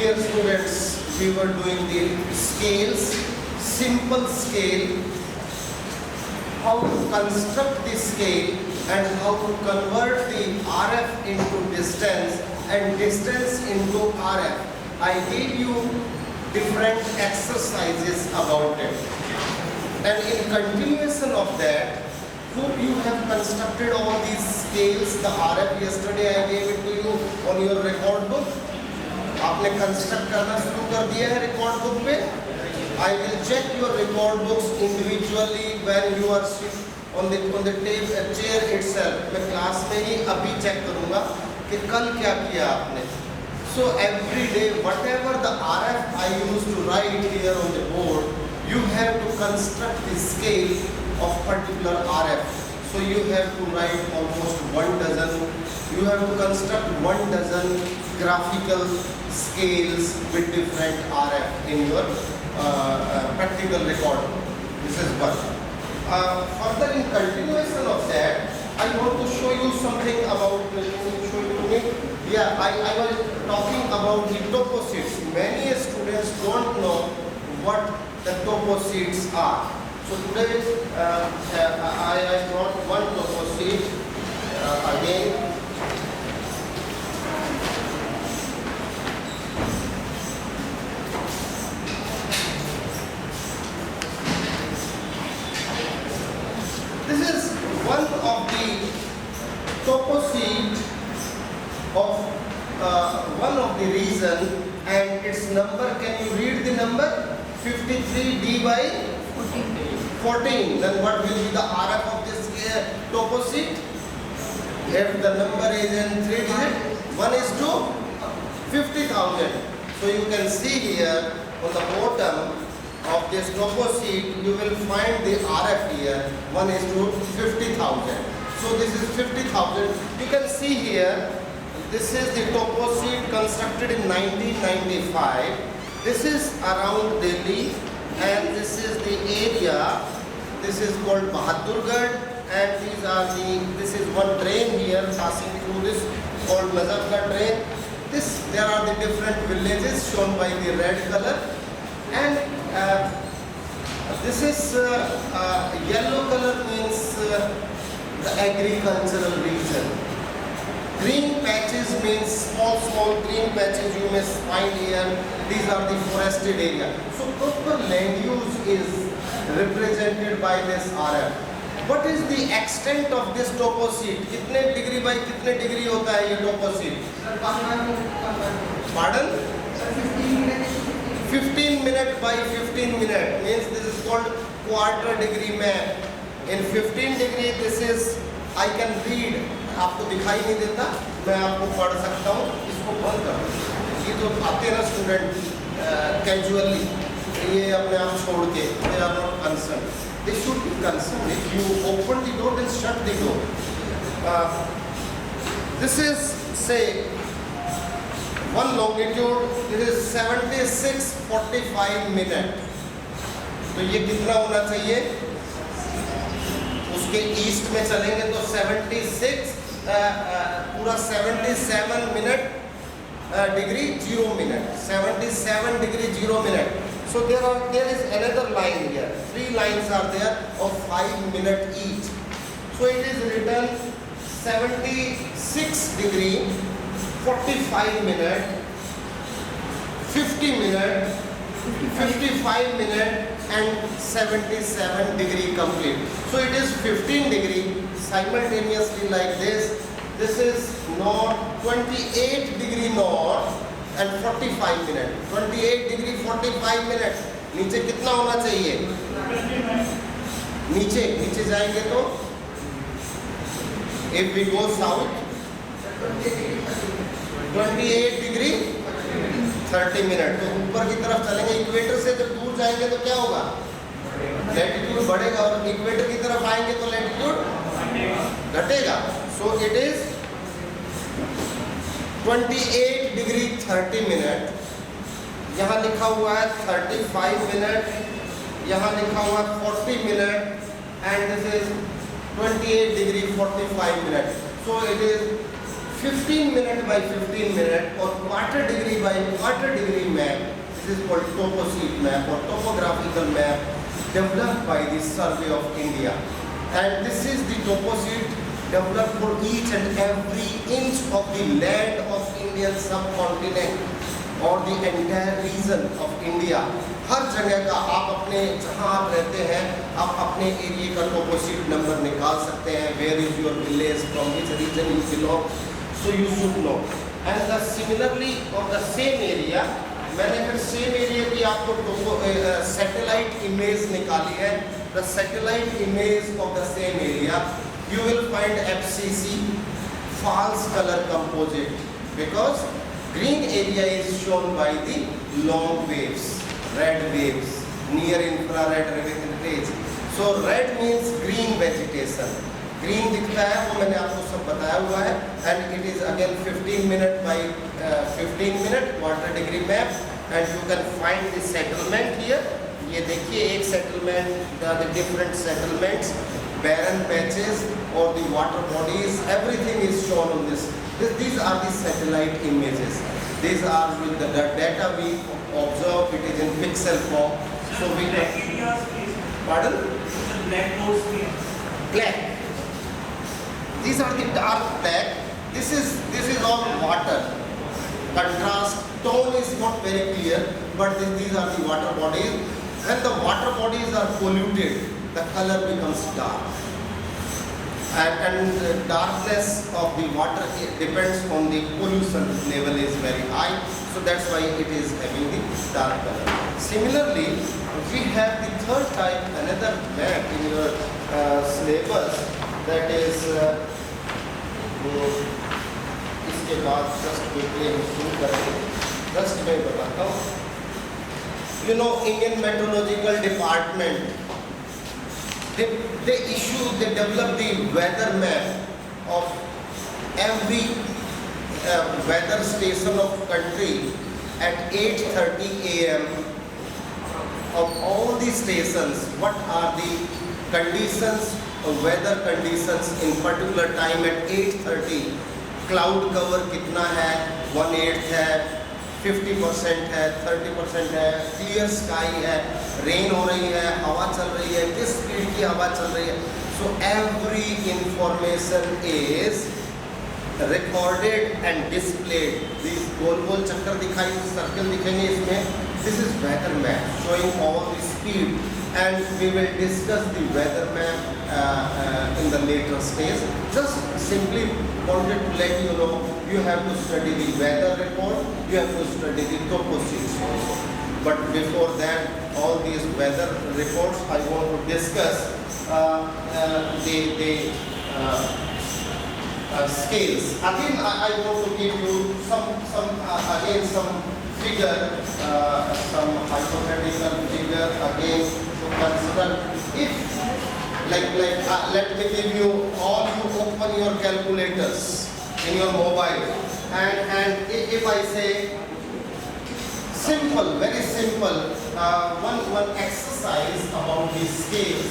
Dear students, we were doing the scales, simple scale, how to construct the scale and how to convert the RF into distance and distance into RF. I gave you different exercises about it. And in continuation of that, hope you have constructed all these scales, the RF. Yesterday I gave it to you on your record book. आपने construct करना शुरू कर दिया है record book पे. I will check your record books individually when you are on the chair itself. मैं class में ही अभी चेक करूँगा कि कल क्या किया आपने. So every day whatever the RF I used to write here on the board, you have to construct the scale of particular RF. So you have to write almost 1 dozen. You have to construct 1 dozen graphical scales with different RF in your practical record. This is one. Further in continuation of that, I want to show you something about. Show it to me. Yeah, I was talking about the topo sheets. Many students don't know what the topo sheets are. So today I brought one topo sheet again. This is one of the topo sheet of one of the region, and its number, can you read the number? 53D by 14. Then what will be the RF of this topo sheet? If the number is in 3 digit, 1 is to 50,000. So you can see here on the bottom of this topo sheet, you will find the RF here, 1 is to 50,000. So this is 50,000. You can see here, this is the topo sheet constructed in 1995. This is around Delhi, and this is the area. This is called Bahadurgarh, and this is one drain here passing through this called Nazafgarh drain. There are the different villages shown by the red color, and this is yellow color means the agricultural region. Green patches means small green patches you may find here. These are the forested area. So proper land use is represented by this RF. What is the extent of this topo sheet? कितने degree by कितने degree होता है ये topo sheet? Pardon? 15 minute by 15 minute means this is called quarter degree map. In 15 degree this is, I can read. आपको दिखाई नहीं देता, मैं आपको पढ़ सकता हूँ. इसको बंद कर दो. ये तो आते ना स्टूडेंट कैजुअली, ये अपने आप छोड़ के, they are not concerned. They should be concerned. If you open the door, then shut the door. This is, say, one longitude. This is 76:45 minute. तो ये कितना होना चाहिए? उसके ईस्ट में चलेंगे तो 76 पूरा 77 minute degree 0 minute. 77 degree 0 minute. So there is another line here. 3 lines are there of 5 minutes each. So it is written 76 degree 45 minute, 50 minute, 55 minute and 77 degree complete. So it is 15 degree simultaneously like this. This is north, 28 degree north and 45 minute. 28 degree 45 minute. नीचे कितना होना चाहिए? नीचे जाएंगे तो if we go south 28 degree 30 minute. तो ऊपर की तरफ चलेंगे. इक्वेटर से जब दूर जाएंगे तो क्या होगा? लैटिट्यूड बढ़ेगा, और इक्वेटर की तरफ आएंगे तो लैटिट्यूड घटेगा. So it is 28 degree 30 minute. यहाँ लिखा हुआ है 35 मिनट, यहाँ लिखा हुआ है 40 minute, and this is 28 degree 45 minutes. So it is 15 minute by 15 minute or quarter degree by quarter degree map. This is called toposheet map or topographical map developed by the Survey of India. And this is the toposheet developed for each and every inch of the land of Indian subcontinent और the entire region of India. हर जगह का आप अपने जहाँ आप रहते हैं आप अपने एरिया का टोपोशीट नंबर निकाल सकते हैं. Where is your village, from which region you belong, so you should know. And the similarly on the same area, मैंने फिर सेम एरिया की आपको सैटेलाइट इमेज निकाली है. The satellite image of the same area, you will find FCC false color composite because green area is shown by the long waves, red waves, near infrared rays. So red means green vegetation. Green दिखता है वो मैंने आपको सब बताया हुआ है. And it is again 15 minute by 15 minute quarter degree map. And you can find the settlement here. ये देखिए एक settlement, the different settlements, barren patches or the water bodies, everything is shown on this. These are the satellite images. These are with the data we observe. It is in pixel form. So we can. Pardon? Black nodes here. Black. These are the dark black. This is all water. Contrast tone is not very clear, but these are the water bodies. When the water bodies are polluted, the color becomes dark. And the darkness of the water depends on the pollution level is very high, so that's why it is having the dark color. Similarly, we have the third type, another map in your syllabus, that is इसके बाद just quickly शुरू करेंगे. Just मैं बताता हूँ. You know, Indian Meteorological Department, they develop the weather map of every weather station of country at 8:30 a.m. of all the stations. What are the conditions, weather conditions in particular time at 8:30? Cloud cover कितना है? 1/8 है, 50% है, 30% है, clear sky है, rain हो रही है, हवा चल रही है, किस स्पीड की हवा चल रही है. So every information is recorded and displayed. This गोल गोल चक्कर दिखाई, सर्कल दिखेंगे इसमें. This is weather map showing all the speed, and we will discuss the weather map in the later stage. Just simply wanted to let you know, you have to study the weather report, you have to study the toposheets also. But before that, all these weather reports, I want to discuss the scales. Again, I want to give you some figure, some hypothetical figure again to consider. If let me give you, all you open your calculators in your mobile, and if I say simple, very simple, one exercise about the scale,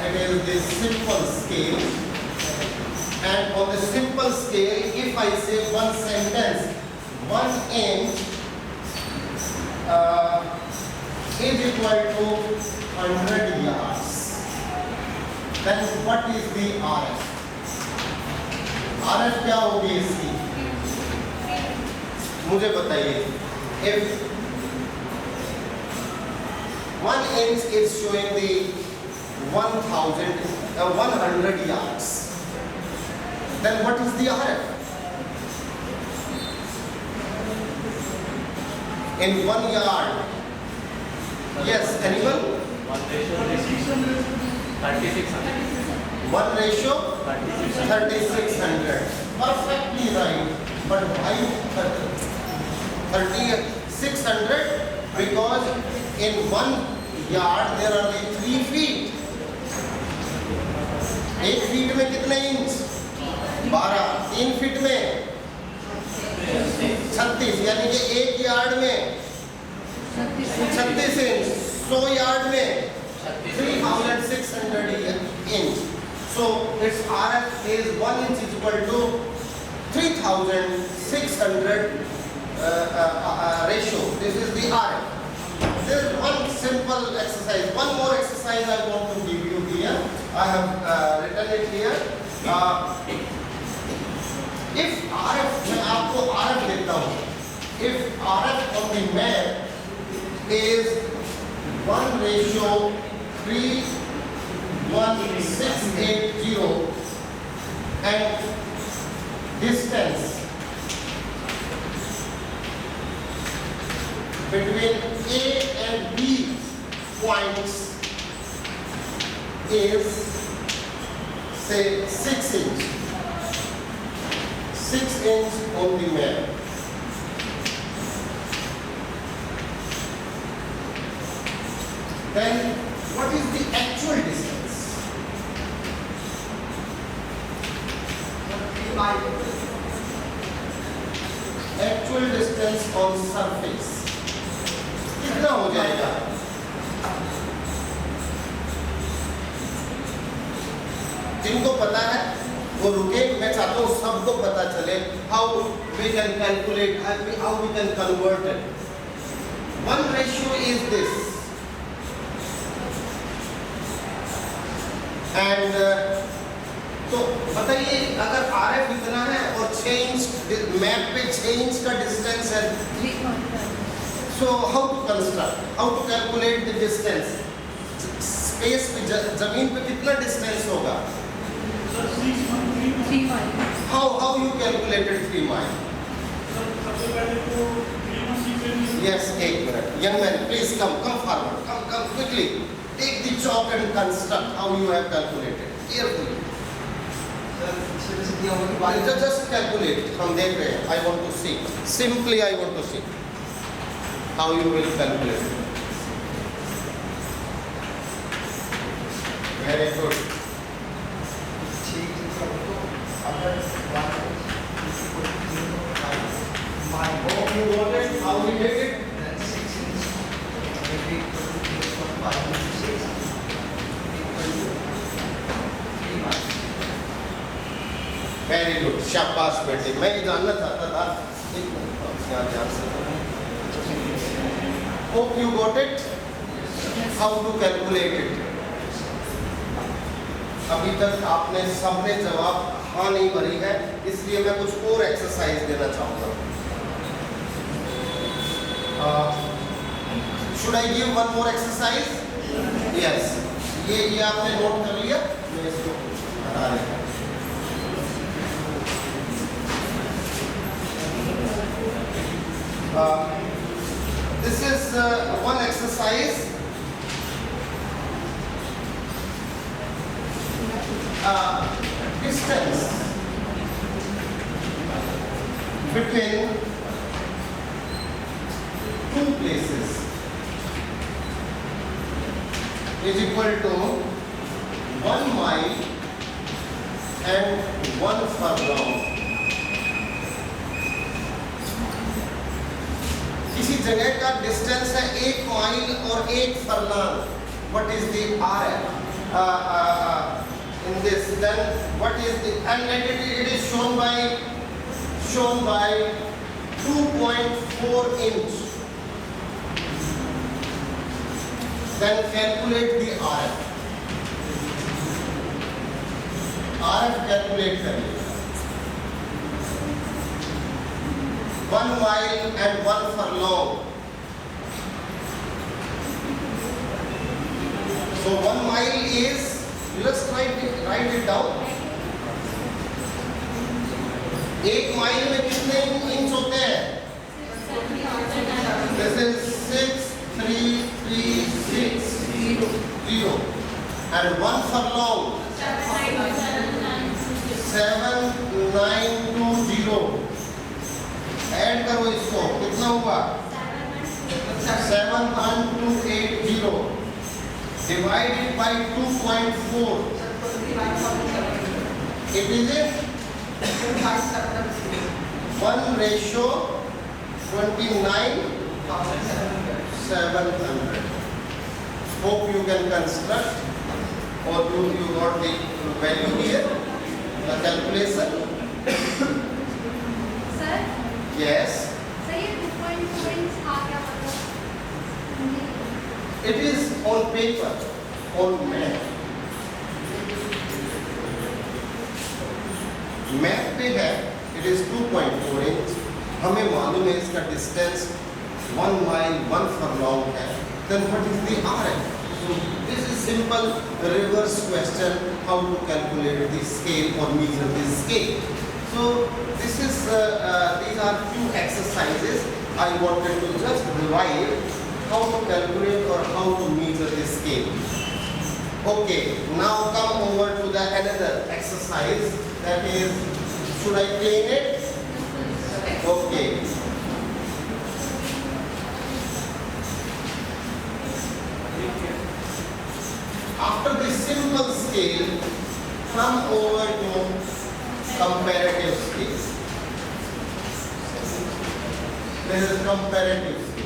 it is the simple scale. And on the simple scale, if I say one sentence, 1 inch is equal to 100 yards, then what is the RF? RF क्या होगी इसकी? मुझे बताइए. If 1 inch is showing the 100 yards, then what is the RF? In 1 yard. Yes, anyone? 1 ratio 3600. 1 ratio 3600. Perfectly right. But why 3600? Because in 1 yard there are 3 feet. 1 feet में कितने inch? 12. 3 feet में 36, यानी कि 1 यार्ड में 36 inch. 100 yard में 3600 inch. So its RF is 1 inch is equal to 3600 ratio. This is the RF. There is one simple exercise. One more exercise I want to give you here. I have written it here. If RF, मैं आपको RF देता हूँ. If RF on the map is 1:31680 and distance between A and B points is say 6 inch. 6 inch on the map. Then what is the actual distance? Actual distance on surface कितना हो जाएगा? जिनको पता है वो रुके. मैं चाहता हूँ सबको पता चले how we can calculate, how we can convert it. One ratio is this. And तो बताइए अगर RF इतना है और 6 इंच मैप पे 6 इंच का डिस्टेंस है, so how to construct, how to calculate the distance? Space पे जमीन पे कितना डिस्टेंस होगा? 3 mile. How you calculated 3 mile? Yes, 1 minute. Young man, please come forward. Come quickly. Take the chalk and construct how you have calculated. Carefully. Just calculate from there. I want to see. Simply, I want to see how you will calculate. Very good. Hope you got it. How we did it? Very good. शाबाश बेटे. मैं ये जानना चाहता था. Hope you got it. How to calculate it? अभी तक आपने सबने जवाब हाँ नहीं भरी है, इसलिए मैं कुछ और एक्सरसाइज देना चाहूँगा. Should I give one more exercise? Yes. ये आपने नोट कर लिया? मैं इसको बता रहा हूँ. This is one exercise. Distance between two places is equal to 1 mile and 1 furlong. किसी जगह का डिस्टेंस है 1 माइल और 1 furlong. What is the RF in this? Then what is the, and it is shown by 2.4 inch. Then calculate the RF. RF calculate करिए. 1 mile and 1 furlong. So 1 mile is, let's write it down. 1 mile में कितने inch होते हैं? This is 63360 and 1 furlong 7920. Add करो इसको, कितना हुआ? 71280 divided by 2.4. It is a 1:29,700. Hope you can construct, or you got the value here, the calculation. Sir Yes, sir ये 2.4 inch था क्या मतलब it is on paper, on map. Map पे है, it is 2.4 इंच. हमें मालूम है इसका डिस्टेंस 1 माइल 1 फरलॉन्ग है. Then what is the RF? So this is simple reverse question, how to calculate the scale or measure the scale. So this is these are few exercises I wanted to just revise how to calculate or how to measure the scale. Okay, now come over to the another exercise, that is, should I clean it? Okay. After the simple scale, come over to comparative scale. This is comparative scale.